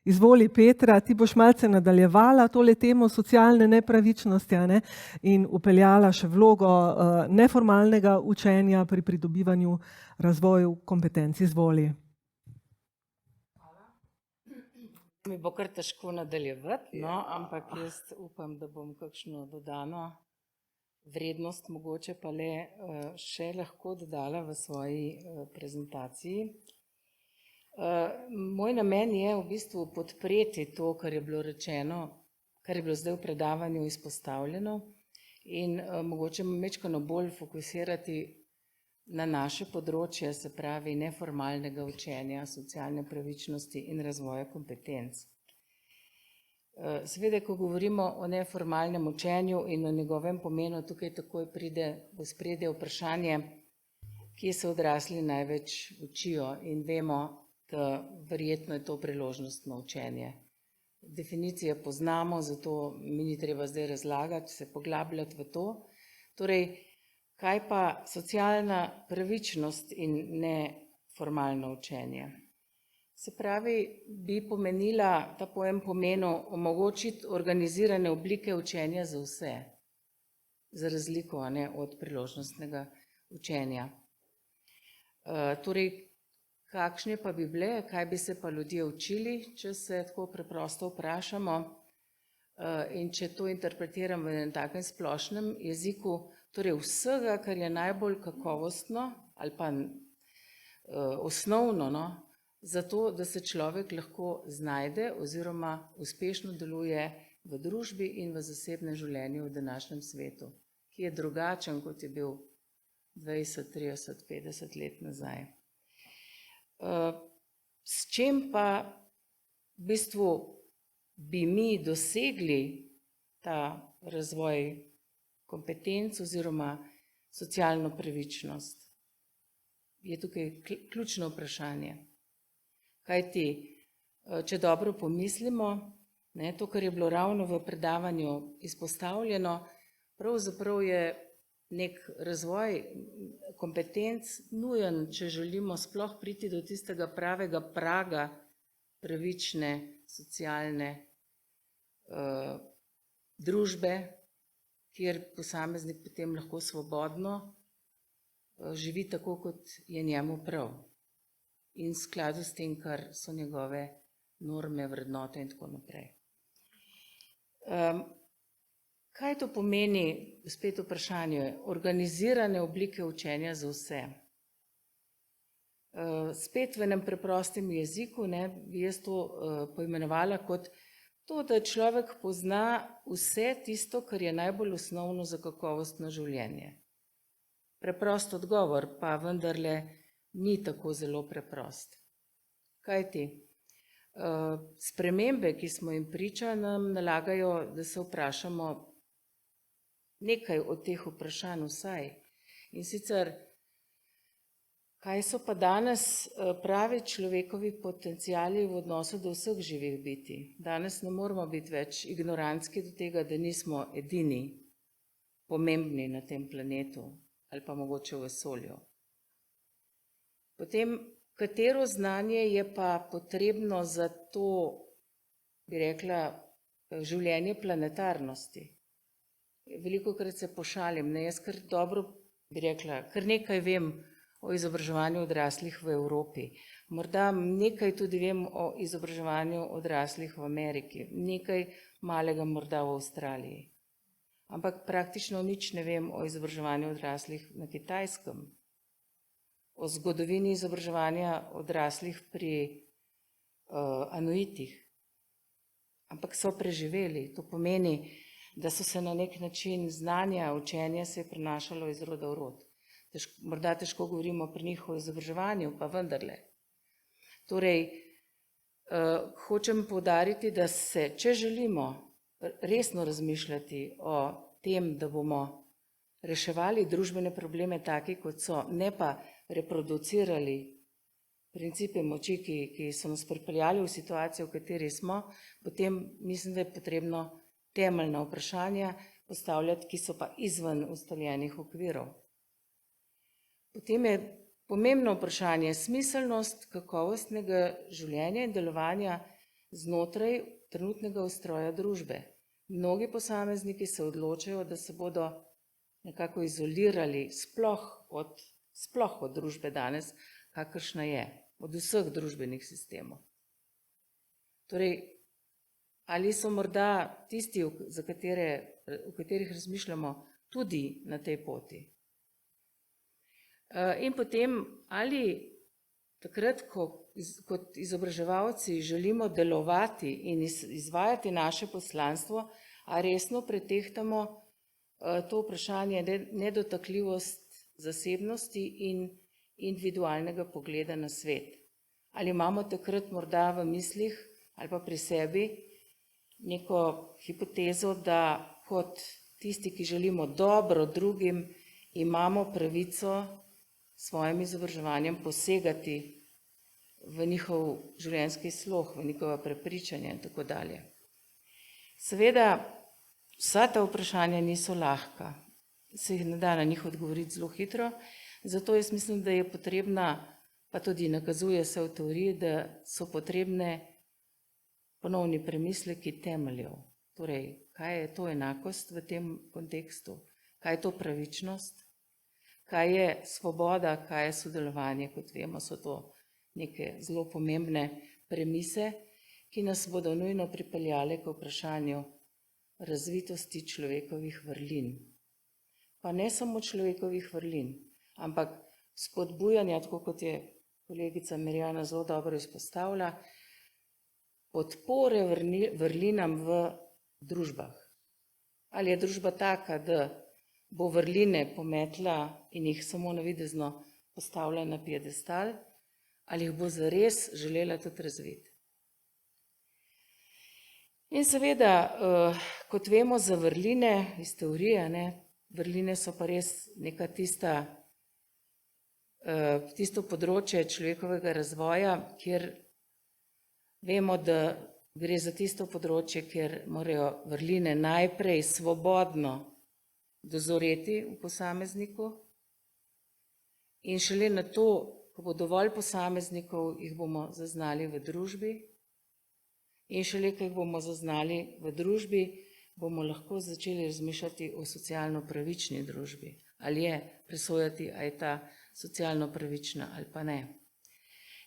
Izvoli, Petra, ti boš malce nadaljevala tole temo socialne nepravičnosti, a ne? In vpeljala še vlogo neformalnega učenja pri pridobivanju razvoju kompetenc. Izvoli. Mi bo kar težko nadaljevati, no, ampak jaz upam, da bom kakšno dodano vrednost mogoče pa le še lahko dodala v svoji prezentaciji. Moj namen je v bistvu podpreti to, kar je bilo rečeno, kar je bilo zdaj v predavanju izpostavljeno in mogoče malo bolj fokusirati na naše področje, se pravi neformalnega učenja, socialne pravičnosti in razvoja kompetenc. Seveda, ko govorimo o neformalnem učenju in o njegovem pomenu, tukaj takoj pride v ospredje vprašanje, kje se odrasli največ učijo, in vemo, da verjetno je to priložnostno učenje. Definicije poznamo, zato mi ni treba zdaj razlagati, se poglabljati v to. Torej, kaj pa socialna pravičnost in neformalno učenje? Se pravi, bi pomenila, ta pojem pomenil omogočiti organizirane oblike učenja za vse, za razliko od priložnostnega učenja. Torej, kakšne pa bi bile, kaj bi se pa ljudje učili, če se tako preprosto vprašamo, in če to interpretiram v enem takem splošnem jeziku, torej vsega, kar je najbolj kakovostno ali pa osnovno, no, zato, da se človek lahko znajde oziroma uspešno deluje v družbi in v zasebnem življenju v današnjem svetu, ki je drugačen, kot je bil 20, 30, 50 let nazaj. S čem pa v bistvu bi mi dosegli ta razvoj kompetenc oziroma socialno pravičnost? Je tukaj ključno vprašanje. Kajti, če dobro pomislimo, to, kar je bilo ravno v predavanju izpostavljeno, pravzaprav je nek razvoj kompetenc nujen, če želimo sploh priti do tistega pravega praga pravične, socialne družbe, kjer posameznik potem lahko svobodno živi tako, kot je njemu prav, in v skladu s tem, kar so njegove norme, vrednote in tako naprej. Kaj to pomeni, spet vprašanje, organizirane oblike učenja za vse? Spet v enem preprostem jeziku bi jaz to poimenovala kot to, da človek pozna vse tisto, kar je najbolj osnovno za kakovostno življenje. Preprost odgovor, pa vendarle ni tako zelo preprost. Kajti, spremembe, ki smo jim priča, nam nalagajo, da se vprašamo nekaj od teh vprašanj vsaj. In sicer, kaj so pa danes pravi človekovi potenciali v odnosu do vseh živih bitij? Danes ne moramo biti več ignorantski do tega, da nismo edini pomembni na tem planetu ali pa mogoče v vesolju. Potem, katero znanje je pa potrebno za to, bi rekla, življenje planetarnosti? Velikokrat se pošalim, jaz kar dobro, bi rekla, kar nekaj vem o izobraževanju odraslih v Evropi. Morda nekaj tudi vem o izobraževanju odraslih v Ameriki, nekaj malega morda v Avstraliji. Ampak praktično nič ne vem o izobraževanju odraslih na Kitajskem, o zgodovini izobraževanja odraslih pri Anuitih. Ampak so preživeli, to pomeni, da so se na nek način znanja, učenje se je prenašalo iz roda v rod. Morda težko govorimo pri njih o izobraževanju, pa vendarle. Torej, hočem poudariti, da se, če želimo resno razmišljati o tem, da bomo reševali družbene probleme taki, kot so, ne pa reproducirali principe moči, ki so nas pripeljali v situacijo, v kateri smo, potem mislim, da je potrebno temeljna vprašanja postavljati, ki so pa izven ustaljenih okvirov. Potem je pomembno vprašanje smiselnost kakovostnega življenja in delovanja znotraj trenutnega ustroja družbe. Mnogi posamezniki se odločajo, da se bodo nekako izolirali sploh od družbe danes, kakršna je, od vseh družbenih sistemov. Torej, ali so morda tisti, o katerih razmišljamo, tudi na tej poti? In potem, ali takrat, kot izobraževalci želimo delovati in izvajati naše poslanstvo, a resno pretehtamo to vprašanje nedotakljivost zasebnosti in individualnega pogleda na svet. Ali imamo takrat morda v mislih ali pa pri sebi neko hipotezo, da kot tisti, ki želimo dobro drugim, imamo pravico s svojim izobraževanjem posegati v njihov življenjski slog, v njihova prepričanja in tako dalje. Seveda, vsa ta vprašanja niso lahka, se jih ne da na njih odgovoriti zelo hitro, zato jaz mislim, da je potrebna, pa tudi nakazuje se v teoriji, da so potrebne ponovni premisleki temeljev. Torej, kaj je to enakost v tem kontekstu, kaj je to pravičnost, kaj je svoboda, kaj je sodelovanje, kot vemo, so to neke zelo pomembne premise, ki nas bodo nujno pripeljale k vprašanju razvitosti človekovih vrlin. Pa ne samo človekovih vrlin, ampak spodbujanja, tako kot je kolegica Mirjana zelo dobro izpostavila, podpore vrlinam v družbah. Ali je družba taka, da bo vrline pometla in jih samo navidezno postavila na piedestal, ali jih bo zares želela tudi razviti. In seveda, kot vemo za vrline iz teorije, vrline so pa res neka tisto področje človekovega razvoja, kjer vemo, da gre za tisto področje, kjer morajo vrline najprej svobodno dozoreti v posamezniku in šele na to, ko bo dovolj posameznikov, jih bomo zaznali v družbi in šele, ko jih bomo zaznali v družbi, bomo lahko začeli razmišljati o socialno pravični družbi. Ali je presojati, ali je ta socialno pravična ali pa ne.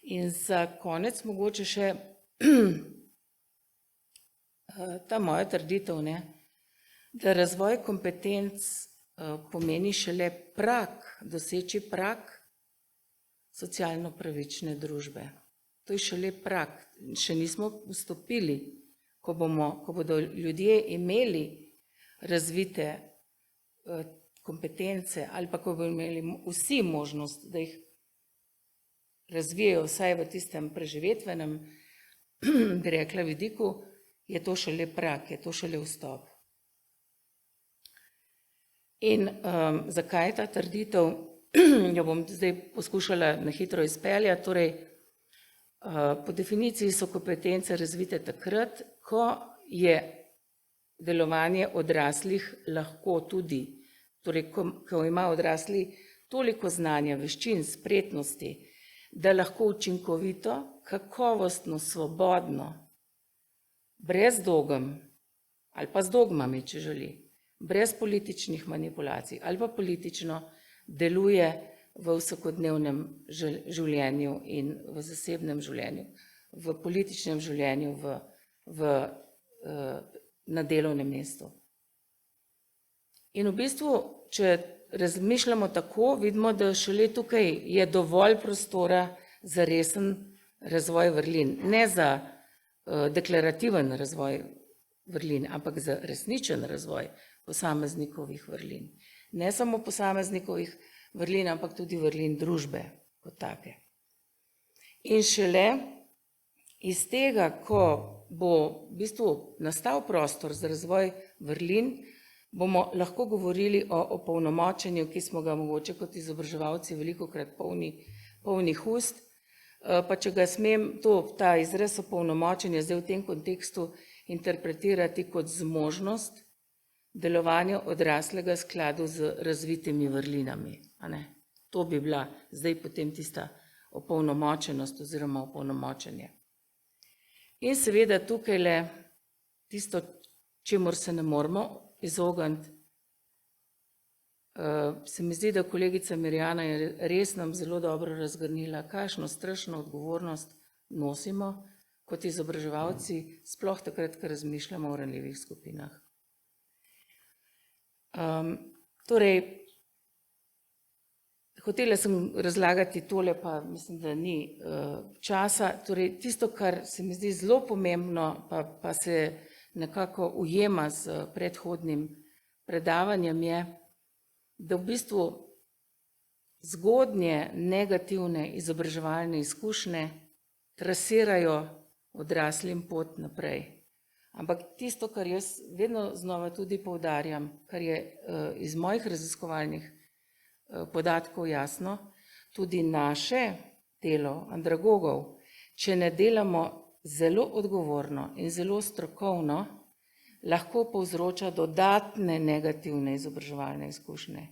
In za konec mogoče še ta moja trditev, da razvoj kompetenc pomeni šele doseči prag socialno pravične družbe. To je šele prag, še nismo vstopili, ko bodo ljudje imeli razvite kompetence ali pa ko bodo imeli vsi možnost, da jih razvijajo vsaj v tistem preživetvenem, bi rekla, vidiku, je to šele prag, je to šele vstop. In zakaj ta trditev, jo bom zdaj poskušala na hitro izpeljati, torej po definiciji so kompetence razvite takrat, ko je delovanje odraslih lahko tudi, torej ko ima odrasli toliko znanja, veščin, spretnosti, da lahko učinkovito, kakovostno, svobodno, brez dogem ali pa z dogmami, če želi, brez političnih manipulacij ali pa politično deluje v vsakodnevnem življenju in v zasebnem življenju, v političnem življenju, na delovnem mestu. In v bistvu, če razmišljamo tako, vidimo, da šele tukaj je dovolj prostora za resen razvoj vrlin. Ne za deklarativen razvoj vrlin, ampak za resničen razvoj posameznikovih vrlin. Ne samo posameznikovih vrlin, ampak tudi vrlin družbe kot take. In šele iz tega, ko bo v bistvu nastal prostor za razvoj vrlin, bomo lahko govorili o opolnomočenju, ki smo ga mogoče kot izobraževalci velikokrat polnih ust, pa če ga smem ta izraz opolnomočenja zdaj v tem kontekstu interpretirati kot zmožnost delovanja odraslega skladu z razvitimi vrlinami. To bi bila zdaj potem tista opolnomočenost oziroma opolnomočenje. In seveda tukaj le tisto, čemur se ne moramo izogniti. Se mi zdi, da kolegica Mirjana je res nam zelo dobro razgrnila, kakšno strašno odgovornost nosimo kot izobraževalci, sploh takrat, ko razmišljamo o ranljivih skupinah. Torej, hotela sem razlagati tole, pa mislim, da ni časa. Torej, tisto, kar se mi zdi zelo pomembno, pa se nekako ujema z predhodnim predavanjem, je, da v bistvu zgodnje negativne izobraževalne izkušnje trasirajo odraslim pot naprej. Ampak tisto, kar jaz vedno znova tudi poudarjam, kar je iz mojih raziskovalnih podatkov jasno, tudi naše delo andragogov, če ne delamo zelo odgovorno in zelo strokovno, lahko povzroča dodatne negativne izobraževalne izkušnje.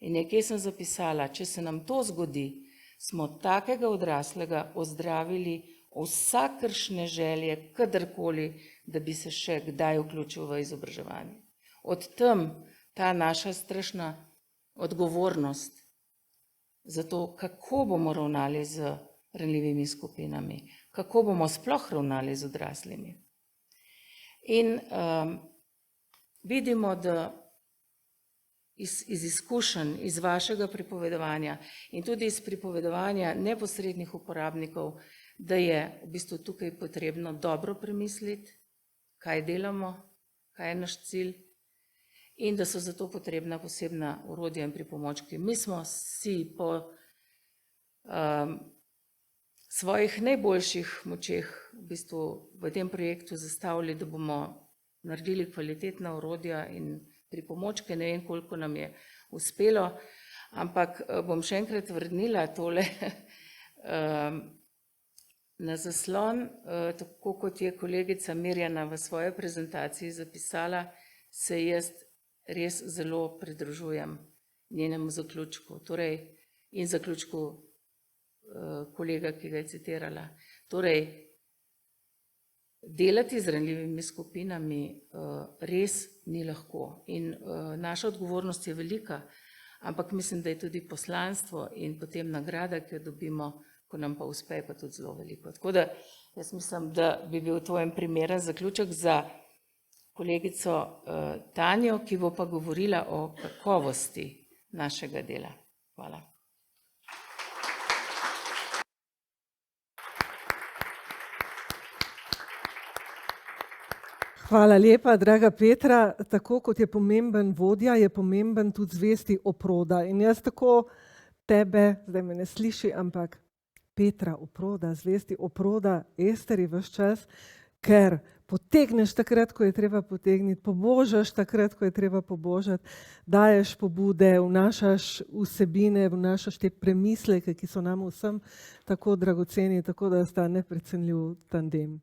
In nekje sem zapisala, če se nam to zgodi, smo takega odraslega ozdravili vsakršne želje, kadarkoli, da bi se še kdaj vključil v izobraževanje. Od tam ta naša strašna odgovornost za to, kako bomo ravnali z ranljivimi skupinami, kako bomo sploh ravnali z odraslimi. In vidimo, da iz izkušenj, iz vašega pripovedovanja in tudi iz pripovedovanja neposrednih uporabnikov, da je v bistvu tukaj potrebno dobro premisliti, kaj delamo, kaj je naš cilj in da so zato potrebna posebna orodja in pripomočki. Mi smo si po svojih najboljših močeh v bistvu v tem projektu zastavili, da bomo naredili kvalitetna orodja in pripomočke, ne vem, koliko nam je uspelo, ampak bom še enkrat vrnila tole na zaslon, tako kot je kolegica Mirjana v svoji prezentaciji zapisala, se jaz res zelo pridružujem njenemu zaključku, torej in zaključku kolega, ki ga je citirala. Torej, delati z ranljivimi skupinami res ni lahko in naša odgovornost je velika, ampak mislim, da je tudi poslanstvo in potem nagrada, ki jo dobimo, ko nam pa uspe, pa tudi zelo veliko. Tako da jaz mislim, da bi bil tvojem primeren zaključek za kolegico Tanjo, ki bo pa govorila o kakovosti našega dela. Hvala. Hvala lepa, draga Petra. Tako kot je pomemben vodja, je pomemben tudi zvesti oproda. In jaz tako tebe, zdaj me ne sliši, ampak Petra oproda, zvesti oproda Esteri ves čas, ker potegneš takrat, ko je treba potegniti, pobožaš takrat, ko je treba pobožati, daješ pobude, vnašaš vsebine, vnašaš te premisleke, ki so nam vsem tako dragoceni, tako da sta neprecenljiv tandem.